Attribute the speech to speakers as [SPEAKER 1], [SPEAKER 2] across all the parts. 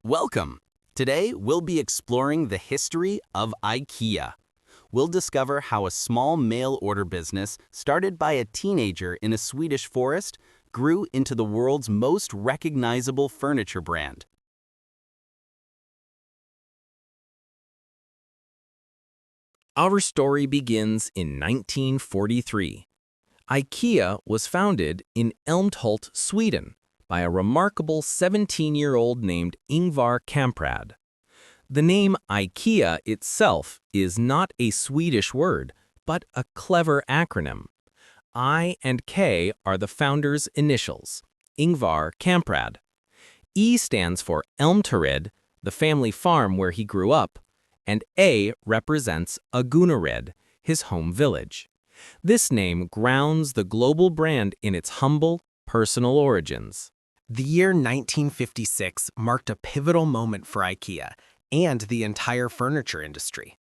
[SPEAKER 1] Welcome! Today, we'll be exploring the history of IKEA. We'll discover how a small mail-order business started by a teenager in a Swedish forest grew into the world's most recognizable furniture brand. Our story begins in 1943. IKEA was founded in Älmhult, Sweden, by a remarkable 17-year-old named Ingvar Kamprad. The name IKEA itself is not a Swedish word, but a clever acronym. I and K are the founder's initials, Ingvar Kamprad. E stands for Älmhult, the family farm where he grew up, and A represents Agunnaryd, his home village. This name grounds the global brand in its humble, personal origins.
[SPEAKER 2] The year 1956 marked a pivotal moment for IKEA and the entire furniture industry.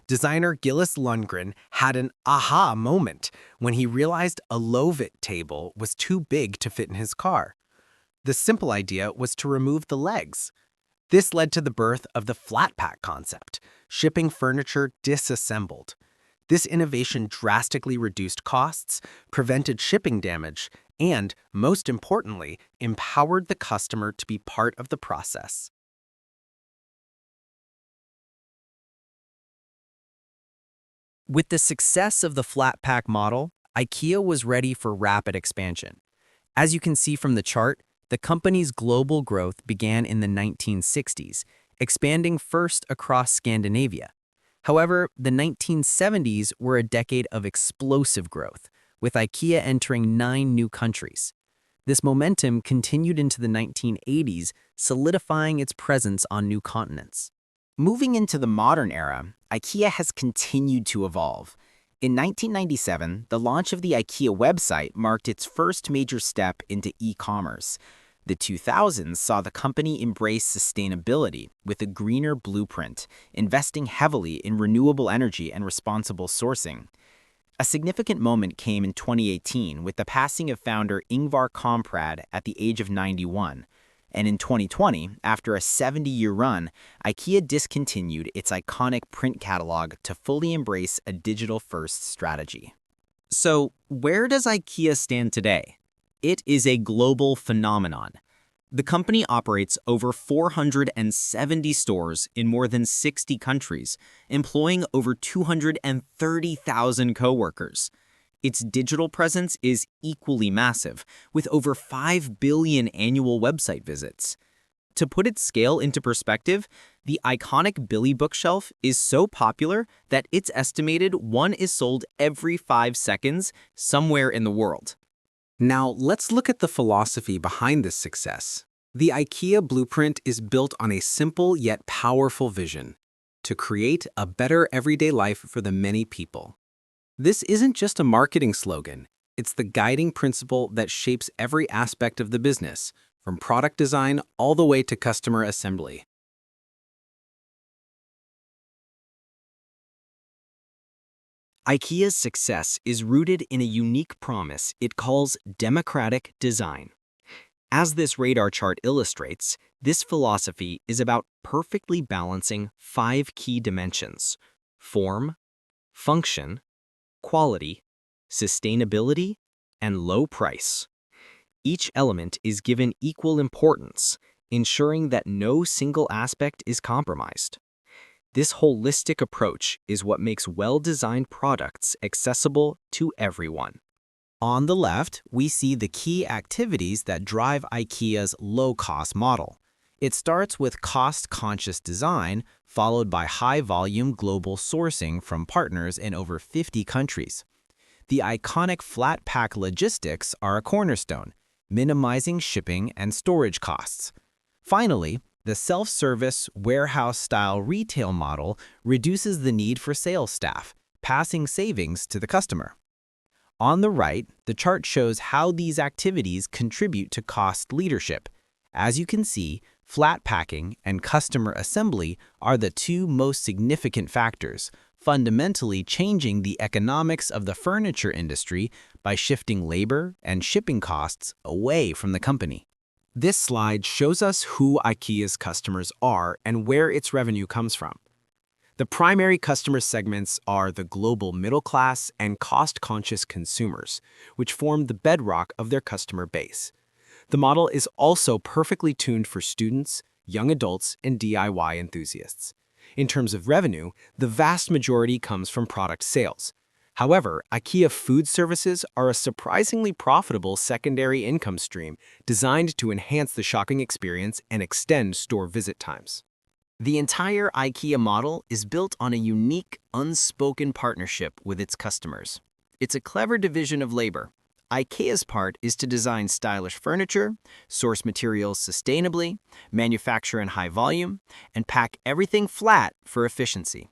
[SPEAKER 2] Designer Gillis Lundgren had an aha moment when he realized a Lovet table was too big to fit in his car. The simple idea was to remove the legs. This led to the birth of the flat pack concept, shipping furniture disassembled. This innovation drastically reduced costs, prevented shipping damage, and, most importantly, empowered the customer to be part of the process.
[SPEAKER 3] With the success of the flat pack model, IKEA was ready for rapid expansion. As you can see from the chart, the company's global growth began in the 1960s, expanding first across Scandinavia. However, the 1970s were a decade of explosive growth, with IKEA entering 9 new countries. This momentum continued into the 1980s, solidifying its presence on new continents.
[SPEAKER 4] Moving into the modern era, IKEA has continued to evolve. In 1997, the launch of the IKEA website marked its first major step into e-commerce. The 2000s saw the company embrace sustainability with a greener blueprint, investing heavily in renewable energy and responsible sourcing. A significant moment came in 2018 with the passing of founder Ingvar Kamprad at the age of 91. And in 2020, after a 70-year run, IKEA discontinued its iconic print catalog to fully embrace a digital-first strategy.
[SPEAKER 3] So, where does IKEA stand today? It is a global phenomenon. The company operates over 470 stores in more than 60 countries, employing over 230,000 coworkers. Its digital presence is equally massive, with over 5 billion annual website visits. To put its scale into perspective, the iconic Billy bookshelf is so popular that it's estimated one is sold every 5 seconds somewhere in the world.
[SPEAKER 2] Now, let's look at the philosophy behind this success. The IKEA blueprint is built on a simple yet powerful vision: to create a better everyday life for the many people. This isn't just a marketing slogan, it's the guiding principle that shapes every aspect of the business, from product design all the way to customer assembly.
[SPEAKER 3] IKEA's success is rooted in a unique promise it calls democratic design. As this radar chart illustrates, this philosophy is about perfectly balancing 5 key dimensions: form, function, quality, sustainability, and low price. Each element is given equal importance, ensuring that no single aspect is compromised. This holistic approach is what makes well-designed products accessible to everyone.
[SPEAKER 2] On the left, we see the key activities that drive IKEA's low-cost model. It starts with cost-conscious design, followed by high-volume global sourcing from partners in over 50 countries. The iconic flat-pack logistics are a cornerstone, minimizing shipping and storage costs. Finally, the self-service, warehouse-style retail model reduces the need for sales staff, passing savings to the customer. On the right, the chart shows how these activities contribute to cost leadership. As you can see, flat packing and customer assembly are the 2 most significant factors, fundamentally changing the economics of the furniture industry by shifting labor and shipping costs away from the company. This slide shows us who IKEA's customers are and where its revenue comes from. The primary customer segments are the global middle class and cost-conscious consumers, which form the bedrock of their customer base. The model is also perfectly tuned for students, young adults, and DIY enthusiasts. In terms of revenue, the vast majority comes from product sales. However, IKEA food services are a surprisingly profitable secondary income stream designed to enhance the shopping experience and extend store visit times.
[SPEAKER 4] The entire IKEA model is built on a unique, unspoken partnership with its customers. It's a clever division of labor. IKEA's part is to design stylish furniture, source materials sustainably, manufacture in high volume, and pack everything flat for efficiency.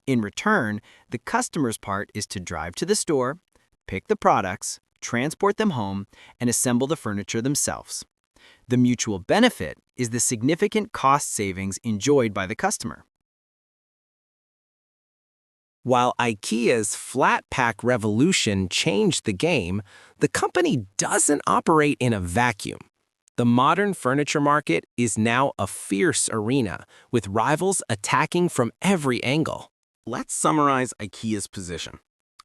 [SPEAKER 4] In return, the customer's part is to drive to the store, pick the products, transport them home, and assemble the furniture themselves. The mutual benefit is the significant cost savings enjoyed by the customer.
[SPEAKER 2] While IKEA's flat pack revolution changed the game, the company doesn't operate in a vacuum. The modern furniture market is now a fierce arena, with rivals attacking from every angle.
[SPEAKER 1] Let's summarize IKEA's position.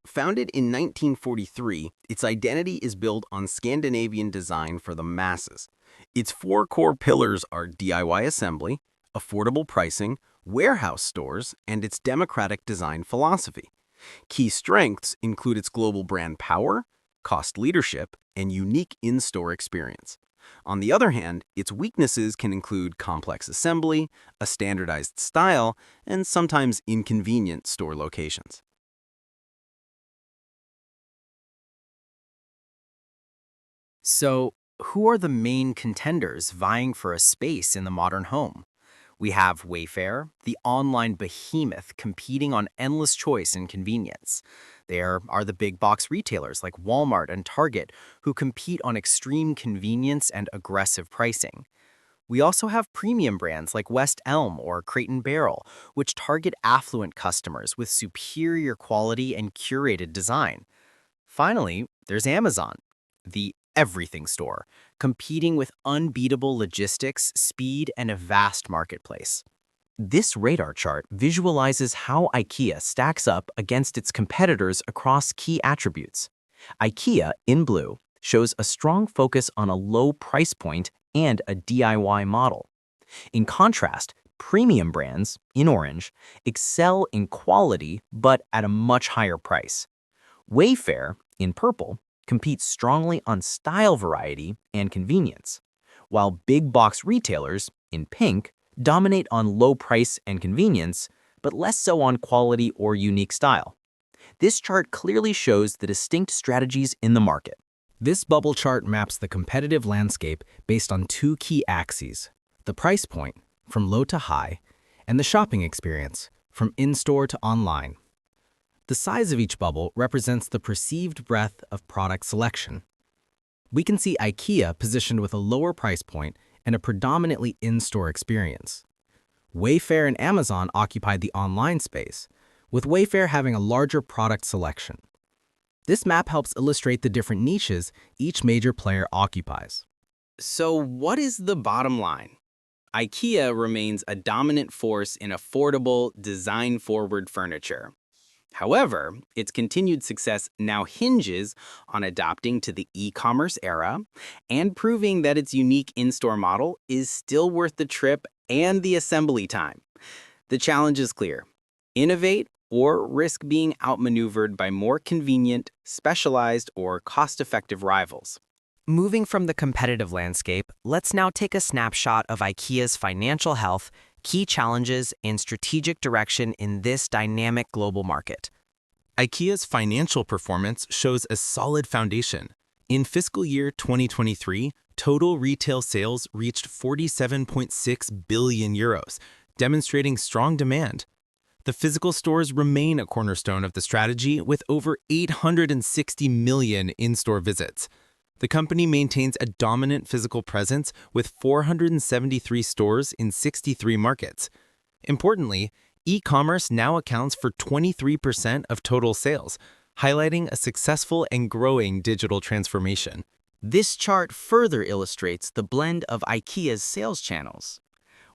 [SPEAKER 1] Founded in 1943, its identity is built on Scandinavian design for the masses. Its four core pillars are DIY assembly, affordable pricing, warehouse stores, and its democratic design philosophy. Key strengths include its global brand power, cost leadership, and unique in-store experience. On the other hand, its weaknesses can include complex assembly, a standardized style, and sometimes inconvenient store locations.
[SPEAKER 4] So, who are the main contenders vying for a space in the modern home? We have Wayfair, the online behemoth competing on endless choice and convenience. There are the big box retailers like Walmart and Target who compete on extreme convenience and aggressive pricing. We also have premium brands like West Elm or Crate and Barrel, which target affluent customers with superior quality and curated design. Finally, there's Amazon, the everything store, competing with unbeatable logistics, speed, and a vast marketplace.
[SPEAKER 2] This radar chart visualizes how IKEA stacks up against its competitors across key attributes. IKEA, in blue, shows a strong focus on a low price point and a DIY model. In contrast, premium brands, in orange, excel in quality but at a much higher price. Wayfair, in purple, competes strongly on style variety and convenience, while big box retailers, in pink, dominate on low price and convenience, but less so on quality or unique style. This chart clearly shows the distinct strategies in the market. This bubble chart maps the competitive landscape based on two key axes: the price point, from low to high, and the shopping experience, from in-store to online. The size of each bubble represents the perceived breadth of product selection. We can see IKEA positioned with a lower price point and a predominantly in-store experience. Wayfair and Amazon occupy the online space, with Wayfair having a larger product selection. This map helps illustrate the different niches each major player occupies.
[SPEAKER 3] So what is the bottom line? IKEA remains a dominant force in affordable, design-forward furniture. However, its continued success now hinges on adapting to the e-commerce era and proving that its unique in-store model is still worth the trip and the assembly time. The challenge is clear: innovate or risk being outmaneuvered by more convenient, specialized, or cost-effective rivals.
[SPEAKER 4] Moving from the competitive landscape, let's now take a snapshot of IKEA's financial health, key challenges, and strategic direction in this dynamic global market.
[SPEAKER 1] IKEA's financial performance shows a solid foundation. In fiscal year 2023, total retail sales reached 47.6 billion euros, demonstrating strong demand. The physical stores remain a cornerstone of the strategy with over 860 million in-store visits. The company maintains a dominant physical presence with 473 stores in 63 markets. Importantly, e-commerce now accounts for 23% of total sales, highlighting a successful and growing digital transformation.
[SPEAKER 4] This chart further illustrates the blend of IKEA's sales channels.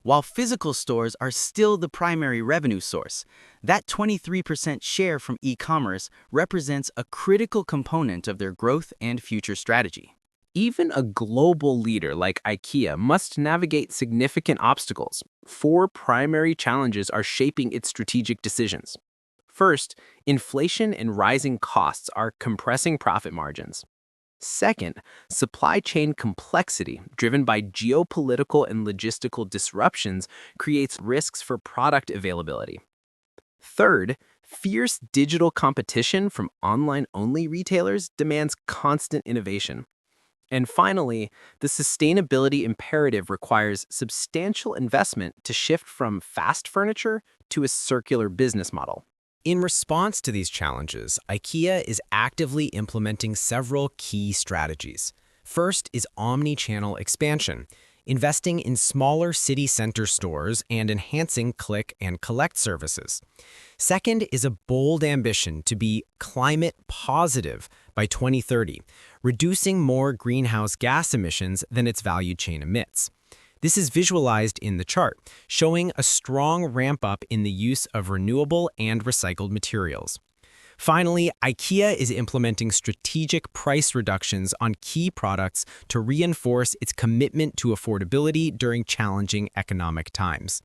[SPEAKER 4] While physical stores are still the primary revenue source, that 23% share from e-commerce represents a critical component of their growth and future strategy.
[SPEAKER 1] Even a global leader like IKEA must navigate significant obstacles. Four primary challenges are shaping its strategic decisions. First, inflation and rising costs are compressing profit margins. Second, supply chain complexity, driven by geopolitical and logistical disruptions, creates risks for product availability. Third, fierce digital competition from online-only retailers demands constant innovation. And finally, the sustainability imperative requires substantial investment to shift from fast furniture to a circular business model.
[SPEAKER 2] In response to these challenges, IKEA is actively implementing several key strategies. First is omni-channel expansion, investing in smaller city center stores and enhancing click and collect services. Second is a bold ambition to be climate positive by 2030, reducing more greenhouse gas emissions than its value chain emits. This is visualized in the chart, showing a strong ramp-up in the use of renewable and recycled materials. Finally, IKEA is implementing strategic price reductions on key products to reinforce its commitment to affordability during challenging economic times.